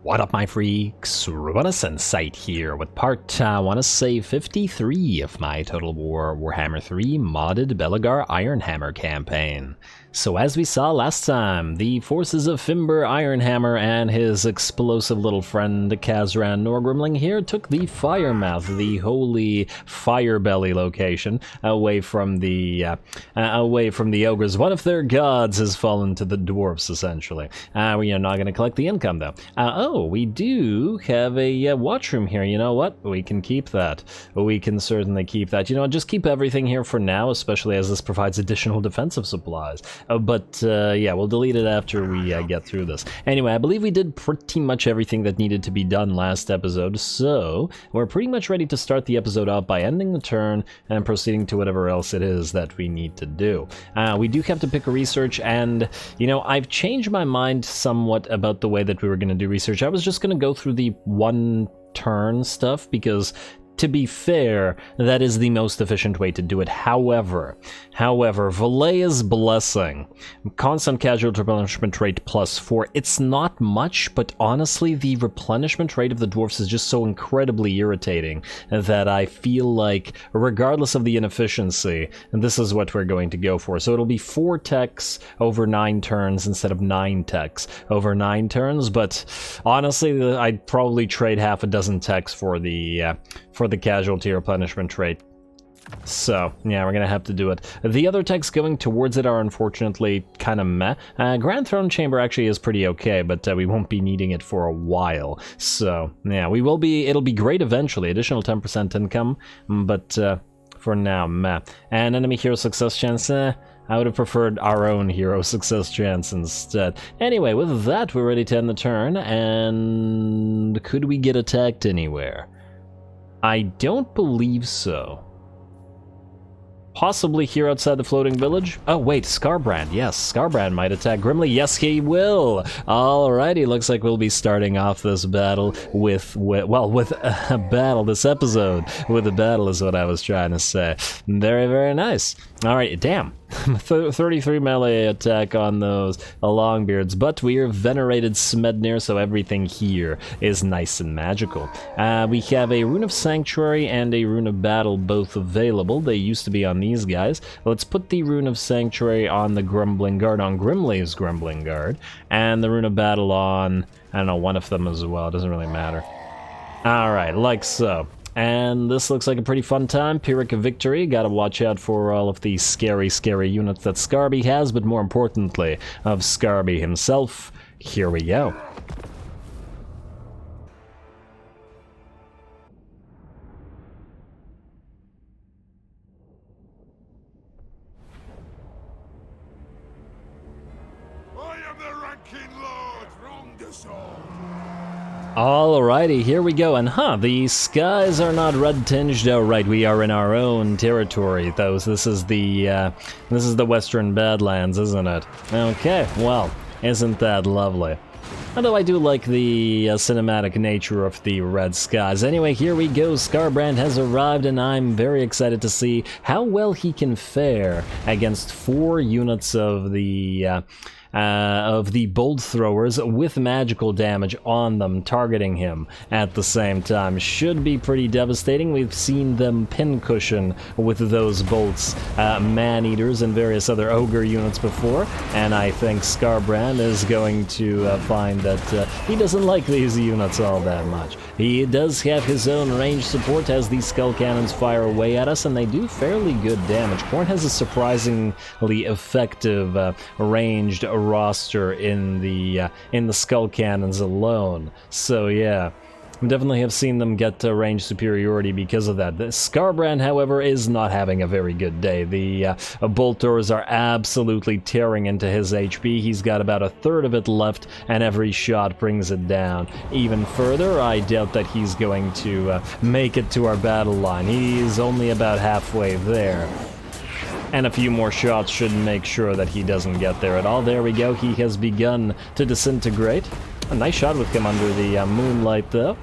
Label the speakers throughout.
Speaker 1: What up, my freaks? RuinusInsight here with part, I want to say 53 of my Total Warhammer 3 modded Belegar Ironhammer campaign. So as we saw last time, the forces of Fimber Ironhammer and his explosive little friend Kazran Norgrimling here took the Firemouth, the holy Firebelly location, away from the ogres. One of their gods has fallen to the dwarfs, essentially. We are not going to collect the income, though. Oh, we do have a watch room here. You know what? We can keep that. We can certainly keep that. You know, just keep everything here for now, especially as this provides additional defensive supplies. Yeah, we'll delete it after we get through this. Anyway, I believe we did pretty much everything that needed to be done last episode, so we're pretty much ready to start the episode out by ending the turn and proceeding to whatever else it is that we need to do. We do have to pick a research, and, you know, I've changed my mind somewhat about the way that we were going to do research. I was just going to go through the one turn stuff because, to be fair, that is the most efficient way to do it. However, Valea's Blessing, constant casualty replenishment rate +4, it's not much, but honestly, the replenishment rate of the dwarfs is just so incredibly irritating that I feel like, regardless of the inefficiency, this is what we're going to go for. So it'll be 4 techs over 9 turns instead of 9 techs over 9 turns, but honestly, I'd probably trade half a dozen techs for the casualty replenishment rate. So, yeah, we're gonna have to do it. The other techs going towards it are unfortunately kind of meh. Grand Throne Chamber actually is pretty okay, but we won't be needing it for a while. So, yeah, it'll be great eventually, additional 10% income, but for now, meh. And enemy hero success chance, I would have preferred our own hero success chance instead. Anyway, with that, we're ready to end the turn, and could we get attacked anywhere? I don't believe so. Possibly here outside the floating village? Oh wait, Scarbrand. Yes, Scarbrand might attack Grimly. Yes, he will! Alrighty, looks like we'll be starting off this battle with a battle, this episode. With a battle is what I was trying to say. Very, very nice. Alright, damn. 33 melee attack on those Longbeards, but we are venerated Smednir, so everything here is nice and magical. We have a Rune of Sanctuary and a Rune of Battle both available. They used to be on these guys. Let's put the Rune of Sanctuary on the Grumbling Guard, on Grimly's Grumbling Guard, and the Rune of Battle on, I don't know, one of them as well. It doesn't really matter. Alright, like so. And this looks like a pretty fun time. Pyrrhic Victory. Gotta watch out for all of the scary, scary units that Scarby has, but more importantly, of Scarby himself. Here we go.
Speaker 2: I am the ranking lord, Rongasol.
Speaker 1: Alrighty, here we go, and the skies are not red-tinged. Oh right, we are in our own territory, though. This is the Western Badlands, isn't it? Okay, well, isn't that lovely? Although I do like the cinematic nature of the red skies. Anyway, here we go. Scarbrand has arrived, and I'm very excited to see how well he can fare against 4 units of the bolt throwers with magical damage on them, targeting him at the same time. Should be pretty devastating. We've seen them pincushion with those bolts, man-eaters and various other ogre units before, and I think Scarbrand is going to find that he doesn't like these units all that much. He does have his own range support as these skull cannons fire away at us, and they do fairly good damage. Khorne has a surprisingly effective ranged roster in the skull cannons alone. So yeah, definitely have seen them get range superiority because of that. The Scarbrand, however, is not having a very good day. The bolt throwers are absolutely tearing into his HP. He's got about a third of it left, and every shot brings it down even further. I doubt that he's going to make it to our battle line. He's only about halfway there. And a few more shots should make sure that he doesn't get there at all. There we go, he has begun to disintegrate. A nice shot with him under the moonlight, though.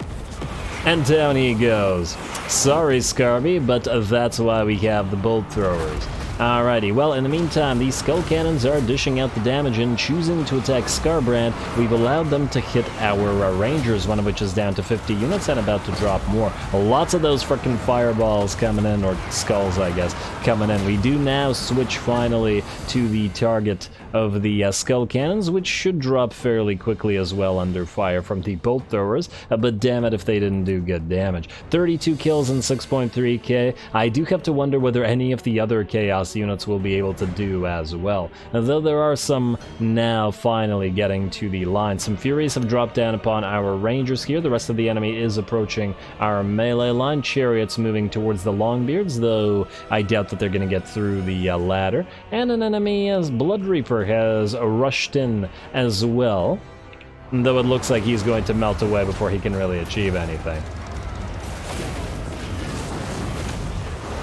Speaker 1: And down he goes. Sorry, Scarby, but that's why we have the bolt throwers. Alrighty, well, in the meantime, these skull cannons are dishing out the damage and choosing to attack Scarbrand. We've allowed them to hit our rangers, one of which is down to 50 units and about to drop more. Lots of those frickin' fireballs coming in, or skulls, I guess, coming in. We do now switch finally to the target of the skull cannons, which should drop fairly quickly as well under fire from the bolt throwers, but damn it if they didn't do good damage. 32 kills and 6.3k. I do have to wonder whether any of the other Chaos units will be able to do as well. Though there are some now finally getting to the line. Some Furies have dropped down upon our Rangers here. The rest of the enemy is approaching our melee line. Chariots moving towards the Longbeards, though I doubt that they're going to get through the ladder. And an enemy as Blood Reaper has rushed in as well, though it looks like he's going to melt away before he can really achieve anything.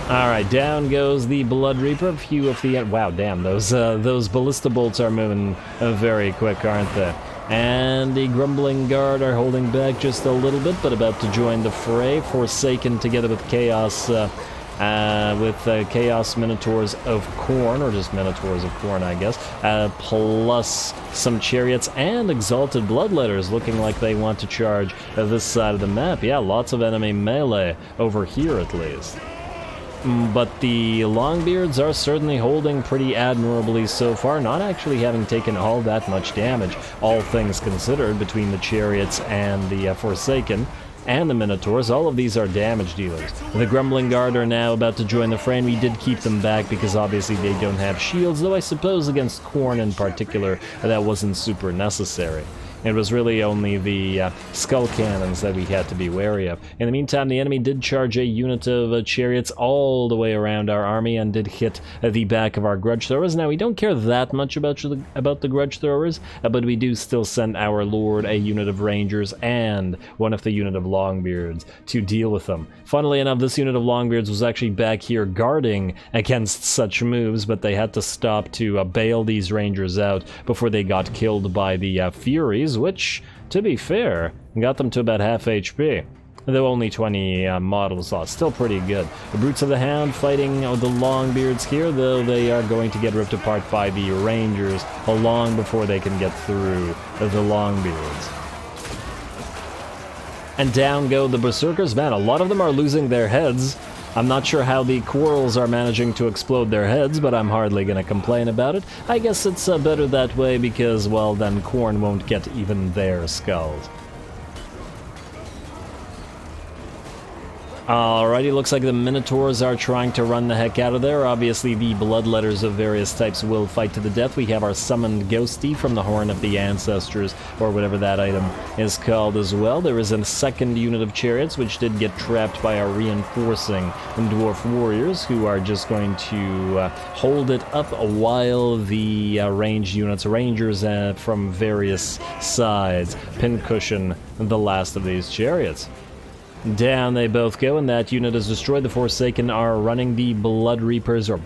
Speaker 1: Alright, down goes the Blood Reaper. A few of the... Wow, damn, those ballista bolts are moving very quick, aren't they? And the Grumbling Guard are holding back just a little bit, but about to join the fray. Forsaken together with Chaos... Chaos Minotaurs of Khorne, or just Minotaurs of Khorne, I guess, plus some Chariots and Exalted Bloodletters looking like they want to charge this side of the map. Yeah, lots of enemy melee over here at least. But the Longbeards are certainly holding pretty admirably so far, not actually having taken all that much damage, all things considered, between the Chariots and the Forsaken. And the Minotaurs, all of these are damage dealers. The Grumbling Guard are now about to join the fray, and we did keep them back because obviously they don't have shields, though I suppose against Khorne in particular that wasn't super necessary. It was really only the skull cannons that we had to be wary of. In the meantime, the enemy did charge a unit of chariots all the way around our army and did hit the back of our grudge throwers. Now, we don't care that much about the grudge throwers, but we do still send our lord a unit of rangers and one of the unit of longbeards to deal with them. Funnily enough, this unit of longbeards was actually back here guarding against such moves, but they had to stop to bail these rangers out before they got killed by the Furies, which, to be fair, got them to about half HP. Though only 20 models lost, still pretty good. The Brutes of the Hound fighting the Longbeards here, though they are going to get ripped apart by the Rangers long before they can get through the Longbeards. And down go the Berserkers. Man, a lot of them are losing their heads. I'm not sure how the Quarrels are managing to explode their heads, but I'm hardly going to complain about it. I guess it's better that way because, well, then Khorne won't get even their skulls. Alrighty, looks like the Minotaurs are trying to run the heck out of there. Obviously, the Bloodletters of various types will fight to the death. We have our summoned Ghosty from the Horn of the Ancestors, or whatever that item is called as well. There is a second unit of chariots, which did get trapped by our reinforcing Dwarf Warriors, who are just going to hold it up while the ranged units, Rangers from various sides, pincushion the last of these chariots. Down they both go, and that unit is destroyed. The Forsaken are running. The Bloodletters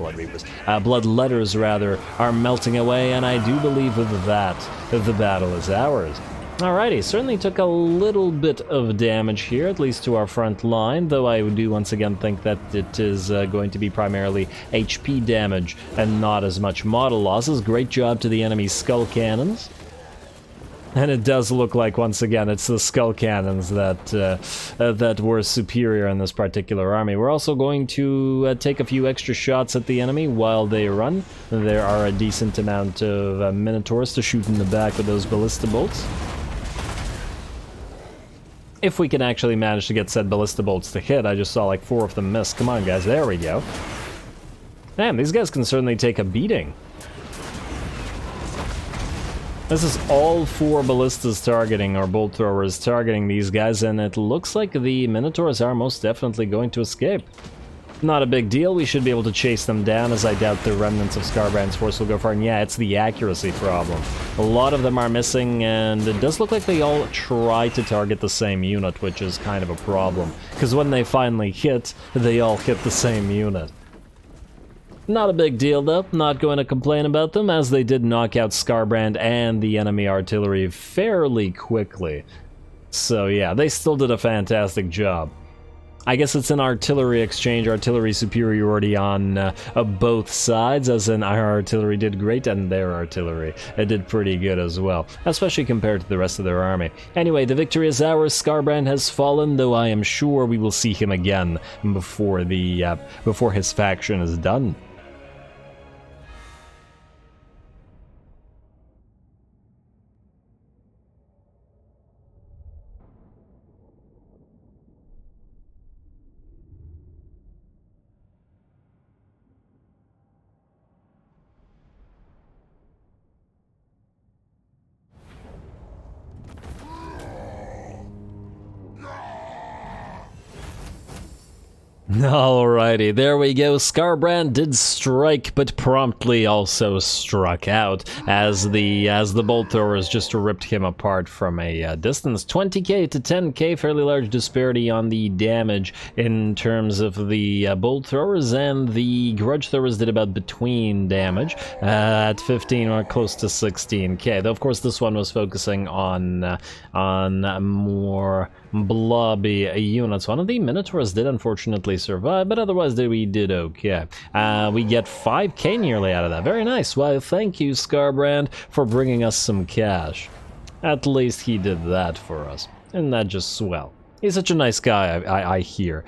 Speaker 1: rather, are melting away, and I do believe with that, the battle is ours. Alrighty, certainly took a little bit of damage here, at least to our front line, though I do once again think that it is going to be primarily HP damage and not as much model losses. Great job to the enemy skull cannons. And it does look like, once again, it's the skull cannons that were superior in this particular army. We're also going to take a few extra shots at the enemy while they run. There are a decent amount of Minotaurs to shoot in the back with those ballista bolts. If we can actually manage to get said ballista bolts to hit. I just saw like 4 of them miss. Come on, guys, there we go. Damn, these guys can certainly take a beating. This is all 4 ballistas targeting, or bolt throwers targeting these guys, and it looks like the Minotaurs are most definitely going to escape. Not a big deal, we should be able to chase them down, as I doubt the remnants of Scarbrand's force will go far, and yeah, it's the accuracy problem. A lot of them are missing, and it does look like they all try to target the same unit, which is kind of a problem, because when they finally hit, they all hit the same unit. Not a big deal though, not going to complain about them, as they did knock out Scarbrand and the enemy artillery fairly quickly. So yeah, they still did a fantastic job. I guess it's an artillery exchange, artillery superiority on both sides, as in our artillery did great and their artillery did pretty good as well, especially compared to the rest of their army. Anyway, the victory is ours. Scarbrand has fallen, though I am sure we will see him again before his faction is done. Alrighty, there we go. Scarbrand did strike, but promptly also struck out as the bolt throwers just ripped him apart from a distance. 20k to 10k, fairly large disparity on the damage in terms of the bolt throwers, and the grudge throwers did about between damage at 15 or close to 16k. Though of course this one was focusing on more blobby units. One of the Minotaurs did unfortunately survive, but otherwise we did okay. We get 5k nearly out of that. Very nice. Well, thank you, Scarbrand, for bringing us some cash. At least he did that for us. Isn't that just swell? He's such a nice guy, I hear.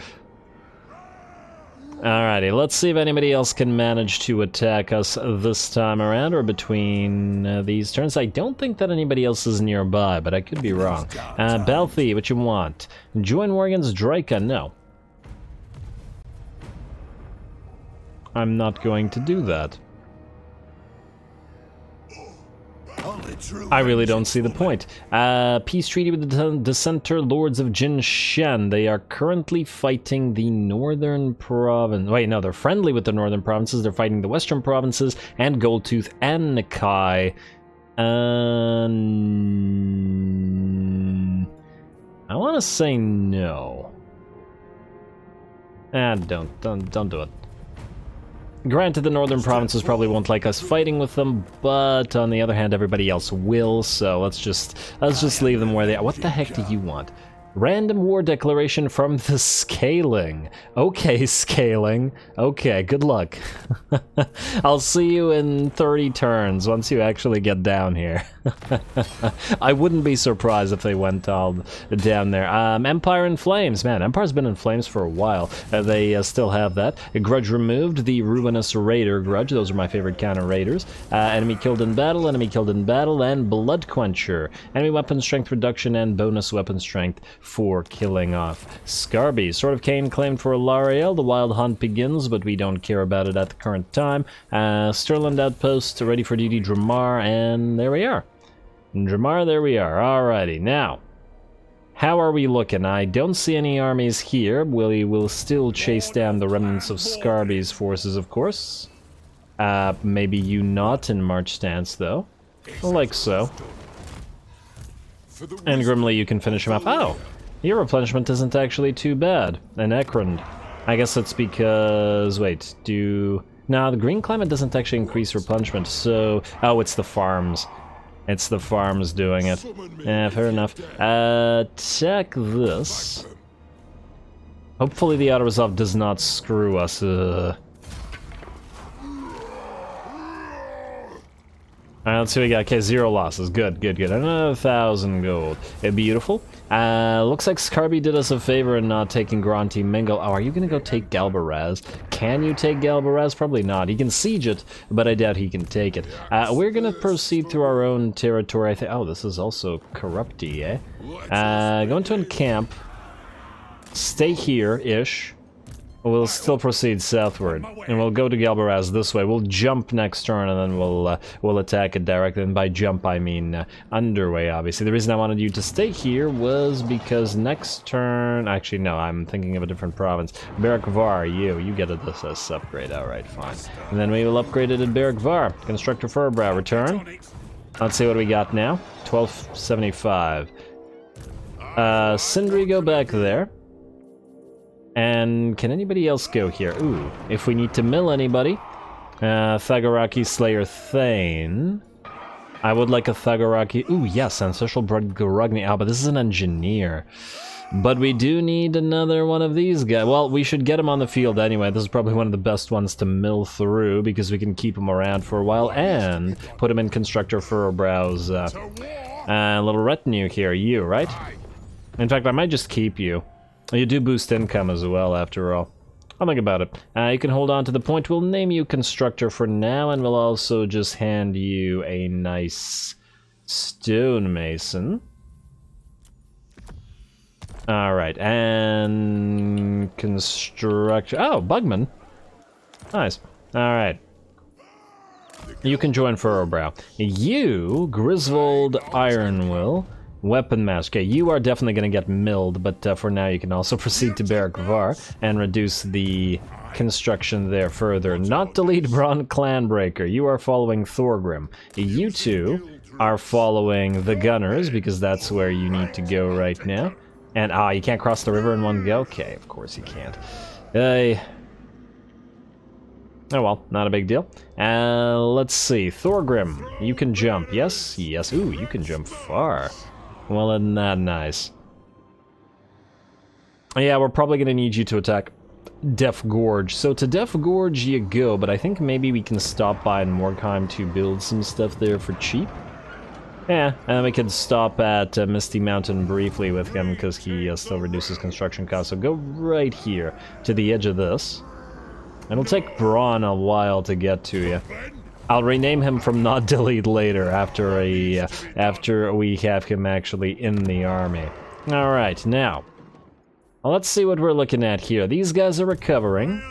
Speaker 1: Alrighty, let's see if anybody else can manage to attack us this time around, or between these turns. I don't think that anybody else is nearby, but I could be wrong. Balthy, what you want? Join war against Draika? No. I'm not going to do that. I really don't see the point. Peace treaty with the Dissenter Lords of Jin Shen. They are currently fighting the northern province. Wait, no, they're friendly with the northern provinces. They're fighting the western provinces and Goldtooth and Nakai. I want to say no. Don't do it. Granted, the northern provinces probably won't like us fighting with them, but on the other hand, everybody else will, so let's just leave them where they are. What the heck do you want? Random war declaration from the Scaling. Okay, Scaling. Okay, good luck. I'll see you in 30 turns once you actually get down here. I wouldn't be surprised if they went all down there. Empire in Flames. Man, Empire's been in flames for a while. They still have that. A grudge removed. The Ruinous Raider grudge. Those are my favorite kind of raiders. Enemy killed in battle, and Blood Quencher. Enemy weapon strength reduction and bonus weapon strength for killing off Scarby. Sword of Cain claimed for Lariel. The wild hunt begins, but we don't care about it at the current time. Stirland Outpost, ready for duty, Dramar, and there we are. Dramar, there we are. Alrighty, now, how are we looking? I don't see any armies here. We will still chase down the remnants of Scarby's forces, of course. Maybe you not in March stance, though. Like so. And Grimly, you can finish him up. Oh! Your replenishment isn't actually too bad. An Angrund. I guess that's because... Wait, no, the green climate doesn't actually increase replenishment, so... Oh, it's the farms. It's the farms doing it. Yeah, fair enough. Check this. Hopefully the auto-resolve does not screw us. Alright, let's see what we got. Okay, 0 losses. Good. Another 1,000 gold. Beautiful. Looks like Scarby did us a favor in not taking Gronti Mingle. Oh, are you gonna go take Galbaraz? Can you take Galbaraz? Probably not. He can siege it, but I doubt he can take it. We're gonna proceed through our own territory. I think. Oh, this is also Corrupty, eh? Going to encamp. Stay here-ish. We'll still proceed southward, and we'll go to Galbaraz this way. We'll jump next turn, and then we'll attack it directly. And by jump, I mean underway, obviously. The reason I wanted you to stay here was because next turn... Actually, no, I'm thinking of a different province. Berikvar, you get this upgrade. Alright, fine. And then we will upgrade it at Berikvar. Constructor Furbrow, return. Let's see what we got now. 1275. Sindri, go back there. And can anybody else go here? Ooh, if we need to mill anybody. Thagaraki Slayer Thane. I would like a Thagaraki. Ooh, yes, Ancestral Blood Garugni. Oh, but this is an engineer. But we do need another one of these guys. Well, we should get him on the field anyway. This is probably one of the best ones to mill through because we can keep him around for a while and put him in Constructor Furrowbrow's little retinue here. You, right? In fact, I might just keep you. You do boost income as well, after all. I'll think about it. You can hold on to the point. We'll name you Constructor for now, and we'll also just hand you a nice Stonemason. Alright, and Constructor. Oh, Bugman. Nice. Alright. You can join Furrowbrow. You, Griswold Ironwill. Weapon Master. Okay, you are definitely going to get milled, but for now you can also proceed to Barrack Var and reduce the construction there further. Not delete Braun Clanbreaker. You are following Thorgrim. You two are following the Gunners, because that's where you need to go right now. And, you can't cross the river in one go? Okay, of course you can't. Oh well, not a big deal. Let's see. Thorgrim, you can jump. Yes? Yes. Ooh, you can jump far. Well, isn't that nice? Yeah, we're probably going to need you to attack Death Gorge. So to Death Gorge you go, but I think maybe we can stop by in Morkheim to build some stuff there for cheap. Yeah, and then we could stop at Misty Mountain briefly with him, because he still reduces construction costs. So go right here, to the edge of this. It'll take Braun a while to get to you. I'll rename him from Not Delete later, after we have him actually in the army. Alright, now, let's see what we're looking at here. These guys are recovering.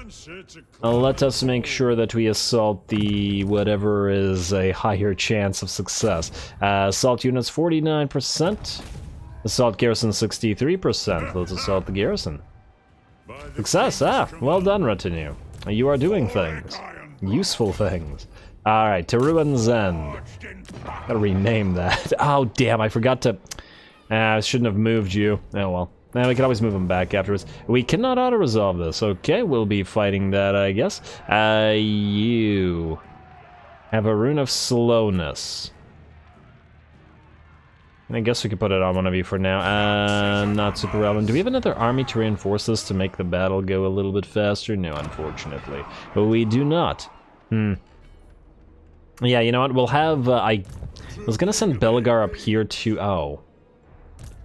Speaker 1: Let us make sure that we assault the whatever is a higher chance of success. Assault units 49%. Assault garrison 63%. Let's assault the garrison. Success! Ah, well done, retinue. You are doing things. Useful things. Alright, to Ruin's End. Gotta rename that. Oh, damn, I forgot to... I shouldn't have moved you. Oh, well. We can always move them back afterwards. We cannot auto-resolve this. Okay, we'll be fighting that, I guess. You have a Rune of Slowness. I guess we could put it on one of you for now. Not super relevant. Do we have another army to reinforce this to make the battle go a little bit faster? No, unfortunately. But we do not. Yeah, you know what? We'll have... I was gonna send Belegar up here to... Oh.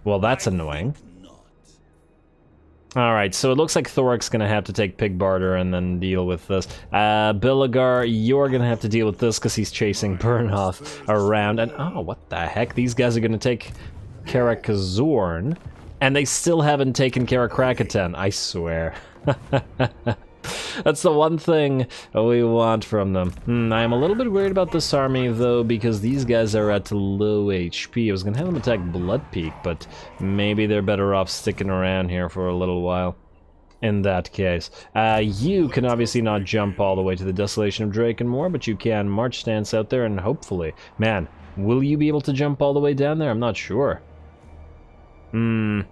Speaker 1: Well, that's annoying. Alright, so it looks like Thoric's gonna have to take Pig Barter and then deal with this. Belegar, you're gonna have to deal with this because he's chasing Bernhoff around. And, oh, what the heck? These guys are gonna take Karakazorn, and they still haven't taken Karakrakatan, I swear. That's the one thing we want from them. I am a little bit worried about this army, though, because these guys are at low HP. I was going to have them attack Blood Peak, but maybe they're better off sticking around here for a little while. In that case. You can obviously not jump all the way to the Desolation of Drakenmoor, but you can march stance out there, and hopefully... Man, will you be able to jump all the way down there? I'm not sure. I'm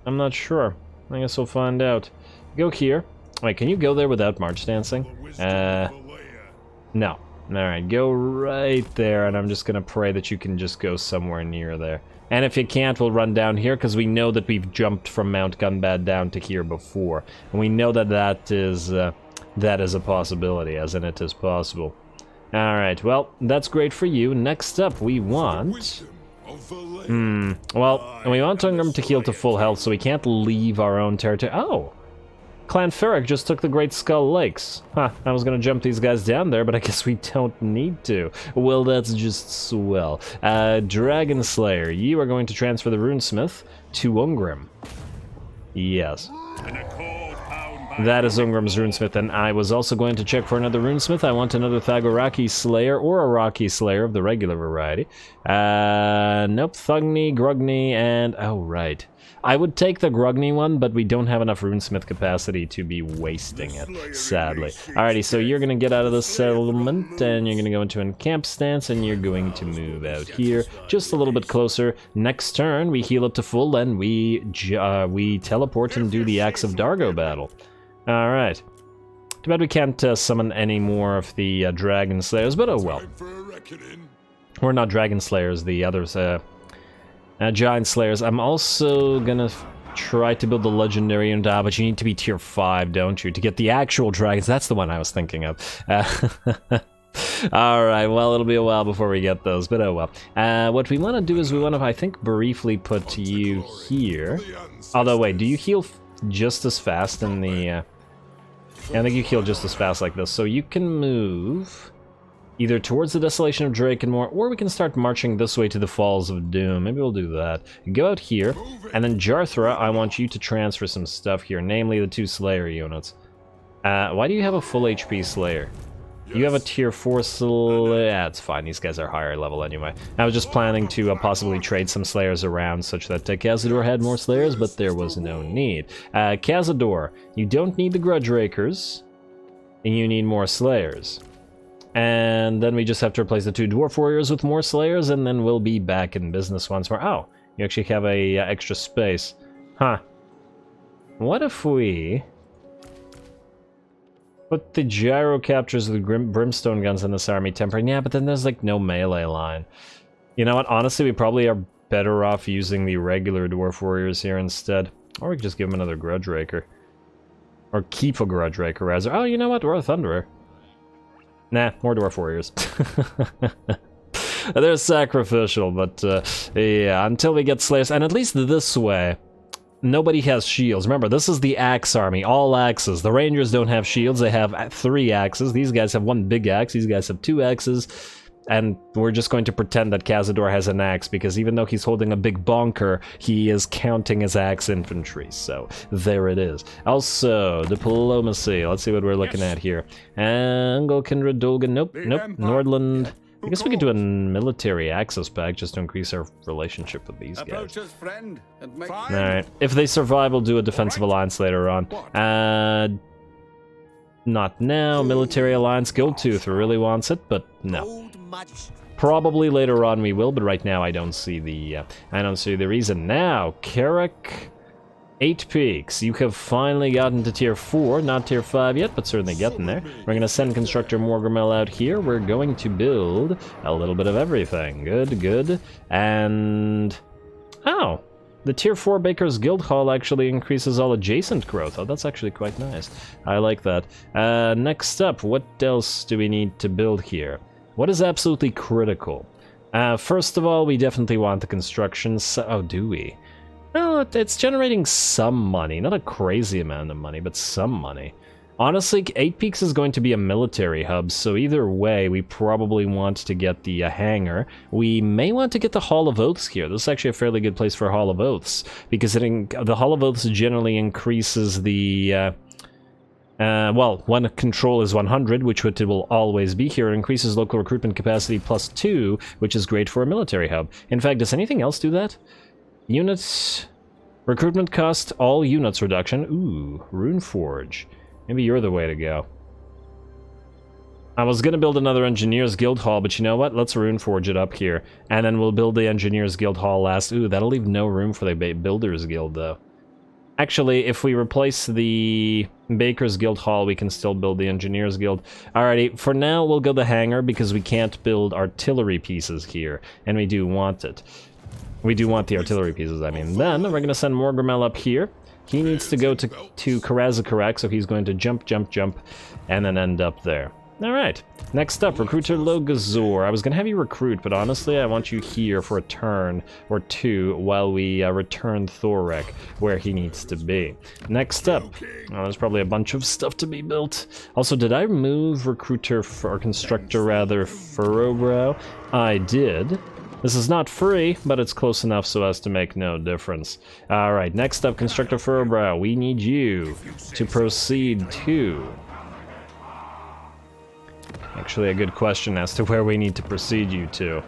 Speaker 1: not sure. I guess we'll find out. Go here. Wait, can you go there without march dancing? No. Alright, go right there, and I'm just gonna pray that you can just go somewhere near there. And if you can't, we'll run down here, because we know that we've jumped from Mount Gunbad down to here before. And we know that that is a possibility, as in it is possible. Alright, well, that's great for you. Next up, we want... Well, we want Angrund to heal to full health, so we can't leave our own territory. Oh! Clan Ferric just took the Great Skull Lakes. Huh, I was gonna jump these guys down there, but I guess we don't need to. Well, that's just swell. Dragon Slayer, you are going to transfer the Runesmith to Ungrim. Yes. That is Ungrim's Runesmith, and I was also going to check for another Runesmith. I want another Thagoraki Slayer, or a Rocky Slayer of the regular variety. Nope, Thugni, Grugni, and... Oh, right. I would take the Grugni one, but we don't have enough Runesmith capacity to be wasting it, sadly. Alrighty, so you're gonna get out of the settlement, and you're gonna go into an camp stance, and you're going to move out here, just a little bit closer. Next turn, we heal up to full, and we teleport and do the Axe of Dargo battle. Alright. Too bad we can't summon any more of the Dragon Slayers, but oh well.
Speaker 2: Time for a reckoning.
Speaker 1: We're not Dragon Slayers, the others, Giant Slayers. I'm also gonna try to build the Legendary unit, but you need to be tier 5, don't you, to get the actual dragons. That's the one I was thinking of. Alright, well, it'll be a while before we get those, but oh well. What we want to do is we want to, I think, briefly put you here. Although, wait, do you heal just as fast in the... Yeah, I think you heal just as fast like this, so you can move either towards the Desolation of Drakenmore, or we can start marching this way to the Falls of Doom. Maybe we'll do that. Go out here, and then Jarthra, I want you to transfer some stuff here, namely the 2 Slayer units. Why do you have a full HP Slayer? You have a tier 4 Slayer. Yeah, it's fine. These guys are higher level anyway. I was just planning to possibly trade some Slayers around such that Khazad-dûr had more Slayers, but there was no need. Khazad-dûr, you don't need the Grudge Rakers, and you need more Slayers. And then we just have to replace the 2 Dwarf Warriors with more Slayers, and then we'll be back in business once more. Oh, you actually have a extra space. Huh. What if we... put the gyro captures with brimstone guns in this army temporary? Yeah, but then there's like no melee line. You know what? Honestly, we probably are better off using the regular Dwarf Warriors here instead. Or we could just give them another Grudge Raker. Or keep a Grudge Raker, rather. Oh, you know what? We're a Thunderer. Nah, more Dwarf Warriors. They're sacrificial, but yeah, until we get Slayers. And at least this way... nobody has shields. Remember, this is the axe army, all axes. The Rangers don't have shields, they have 3 axes. These guys have 1 big axe, these guys have 2 axes. And we're just going to pretend that Khazad-dûr has an axe, because even though he's holding a big bonker, he is counting his axe infantry. So, there it is. Also, diplomacy. Let's see what we're looking at here. Angel, Kindred, Dolgan. Nope, nope. Nordland. I guess we could do a military access pack just to increase our relationship with these guys. Alright, if they survive, we'll do a defensive alliance later on. Not now. Military alliance. Goldtooth really wants it, but no. Probably later on we will, but right now I don't see the reason. Now, Karak Eight Peaks. You have finally gotten to tier 4, not tier 5 yet, but certainly getting there. We're going to send Constructor Morgrimel out here. We're going to build a little bit of everything. Good, good. And... oh! The tier 4 Baker's Guild Hall actually increases all adjacent growth. Oh, that's actually quite nice. I like that. Next up, what else do we need to build here? What is absolutely critical? First of all, we definitely want the construction... oh, do we? Well, it's generating some money. Not a crazy amount of money, but some money. Honestly, 8 Peaks is going to be a military hub, so either way, we probably want to get the hangar. We may want to get the Hall of Oaths here. This is actually a fairly good place for a Hall of Oaths, because the Hall of Oaths generally increases the... well, when control is 100, which it will always be here, it increases local recruitment capacity +2, which is great for a military hub. In fact, does anything else do that? Units... recruitment cost, all units reduction. Ooh, Runeforge. Maybe you're the way to go. I was gonna build another Engineers Guild Hall, but you know what? Let's Runeforge it up here. And then we'll build the Engineers Guild Hall last. Ooh, that'll leave no room for the Builders Guild, though. Actually, if we replace the Baker's Guild Hall, we can still build the Engineers Guild. Alrighty, for now, we'll go the hangar, because we can't build artillery pieces here. And we do want it. We do want the artillery pieces, I mean. Then, we're gonna send Morgrimel up here. He needs to go to Karazakarak, so he's going to jump, jump, jump, and then end up there. Alright, next up, Recruiter Logazor. I was gonna have you recruit, but honestly, I want you here for a turn or 2 while we return Thorek where he needs to be. Next up, there's probably a bunch of stuff to be built. Also, did I move Recruiter, or Constructor rather, Furrowbrow? I did. This is not free, but it's close enough so as to make no difference. Alright, next up, Constructor Furrowbrow. We need you to proceed to... actually, a good question as to where we need to proceed you to.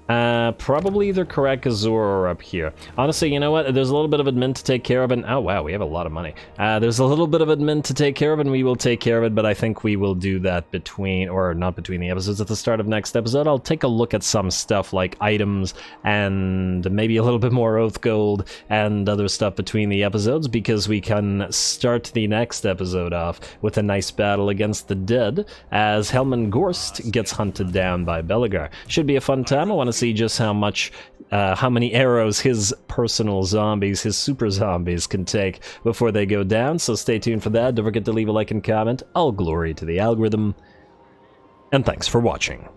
Speaker 1: Probably either Karak Eight or up here. Honestly, you know what? There's a little bit of admin to take care of, and oh wow, we have a lot of money. There's a little bit of admin to take care of, and we will take care of it, but I think we will do that between, or not between the episodes, at the start of next episode. I'll take a look at some stuff like items, and maybe a little bit more Oath Gold, and other stuff between the episodes, because we can start the next episode off with a nice battle against the dead, as Helman Gorst gets hunted down by Belegar. Should be a fun time. I want to see just how many arrows his personal zombies, his super zombies, can take before they go down, so stay tuned for that. Don't forget to leave a like and comment. All glory to the algorithm, and thanks for watching.